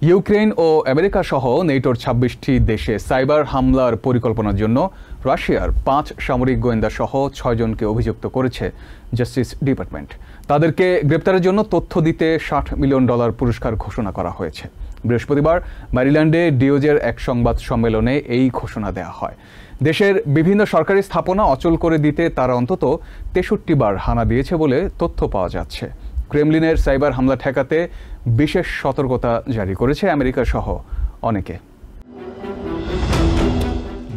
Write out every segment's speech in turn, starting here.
Ukraine ও America সহ নেটোর ২৬টি দেশে cyber হামলার পরিকল্পনার জন্য রাশিয়ার ৫ সামরিক গোয়েন্দা সহ ৬ জনকে অভিযুক্ত করেছে জাস্টিস ডিপার্টমেন্ট। তাদেরকে গ্রেপ্তারের জন্য তথ্য দিতে $৬০ মিলিয়ন পুরস্কার ঘোষণা করা হয়েছে। বৃহস্পতিবার ম্যারিল্যান্ডে ডিওজের এক সংবাদ সম্মেলনে এই ঘোষণা দেওয়া হয়। দেশের বিভিন্ন সরকারি স্থাপনা অচল করে দিতে তারা অন্তত ৬৩ বার হানা দিয়েছে বলে তথ্য পাওয়া যাচ্ছে। ক্রেমলিনের সাইবার হামলা ঠেকাতে বিশেষ সতর্কতা জারি করেছে আমেরিকা সহ অনেকে।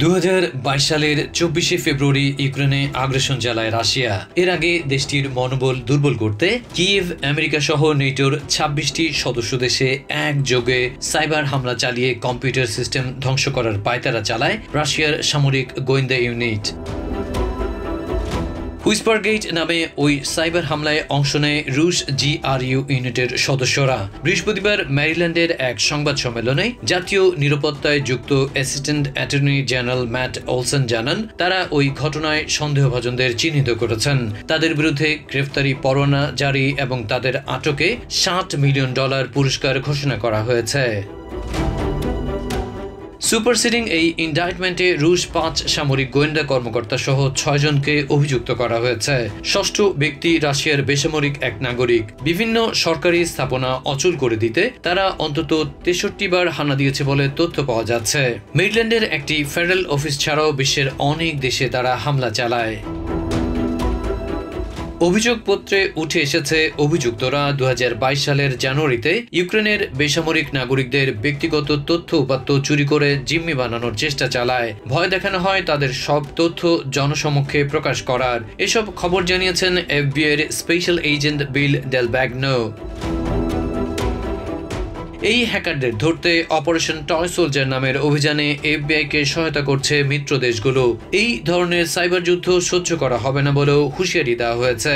২০২২ সালের ২৪শে ফেব্রুয়ারি ইউক্রেনে আগ্রাসন চালায় রাশিয়া। এর আগে দেশটির মনোবল দুর্বল করতে কিয়েভ আমেরিকা সহ নেটোর ২৬টি সদস্য দেশে একযোগে সাইবার হামলা চালিয়ে কম্পিউটার সিস্টেম ধ্বংস করার পায়তারা চালায় রাশিয়ার সামরিক গোয়েন্দা ইউনিট। হুইসপারগেট নামে ওই সাইবার হামলায় অংশ নেয় রুশ GRU ইউনিটের সদস্যরা। বৃহস্পতিবার ম্যারিল্যান্ডের এক সংবাদ সম্মেলনে জাতীয় নিরাপত্তায় যুক্ত assistant attorney general Matt Olsen জানান, তারা ওই ঘটনায় সন্দেহভাজনদের চিহ্নিত করেছেন। তাদের বিরুদ্ধে গ্রেফতারি পরোয়ানা জারি এবং তাদের আটকে $৬০ মিলিয়ন পুরস্কার ঘোষণা করা হয়েছে। সুপারসিডিং এই ইন্ডাইটমেন্টে রুশ ৫ সামরিক গোয়েন্দা কর্মকর্তা সহ ৬ জনকে অভিযুক্ত করা হয়েছে। ষষ্ঠ ব্যক্তি রাশিয়ার বেসামরিক এক নাগরিক। বিভিন্ন সরকারি স্থাপনা অচল করে দিতে তারা অন্তত ৬৩ বার হানা দিয়েছে বলে তথ্য পাওয়া যাচ্ছে। মেরিল্যান্ডের একটি ফেডারেল অফিস ছাড়াও বিশ্বের অনেক দেশে তারা হামলা চালায়। অভিযোগপত্রে উঠে এসেছে অভিযুক্তরা ২০২২ সালের জানুয়ারিতে ইউক্রেনের বেসামরিক নাগরিকদের ব্যক্তিগত তথ্য উপাত্ত চুরি করে জিম্মি বানানোর চেষ্টা চালায়। ভয় দেখানো হয় তাদের সব তথ্য জনসমক্ষে প্রকাশ করার। এসব খবর জানিয়েছেন FBI এর স্পেশাল এজেন্ট বিল ডেল ব্যাগনো। এই হ্যাকারদের ধরতে অপারেশন টয় সোলজার নামের অভিযানে FBI-কে সহায়তা করছে মিত্র দেশগুলো। এই ধরনের সাইবার যুদ্ধ সহ্য করা হবে না বলেও হুঁশিয়ারি দেওয়া হয়েছে।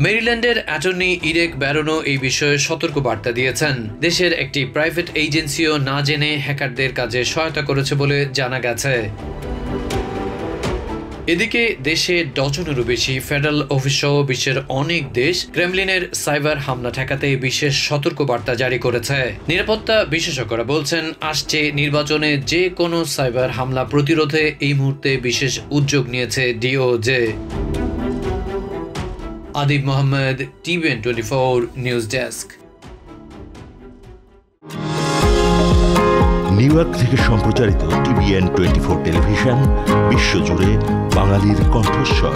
মেরিল্যান্ডের অ্যাটর্নি ইরেক ব্যারনো এই বিষয়ে সতর্ক বার্তা দিয়েছেন। দেশের একটি প্রাইভেট এজেন্সিও না জেনে হ্যাকারদের কাজে সহায়তা করেছে বলে জানা গেছে। এদিকে দেশে ডজনেরও বেশি ফেডারেল অফিস সহ বিশ্বের অনেক দেশ ক্রেমলিনের সাইবার হামলা ঠেকাতে বিশেষ সতর্কবার্তা জারি করেছে। নিরাপত্তা বিশেষজ্ঞরা বলছেন, আসছে নির্বাচনে যে কোনো সাইবার হামলা প্রতিরোধে এই মুহূর্তে বিশেষ উদ্যোগ নিয়েছে ডিওজে। Adib Mohammad, TVN24 news desk. New York থেকে সম্প্রচারিত TVN24 টেলিভিশন বিশ্বজুড়ে বাঙালির কণ্ঠস্বর।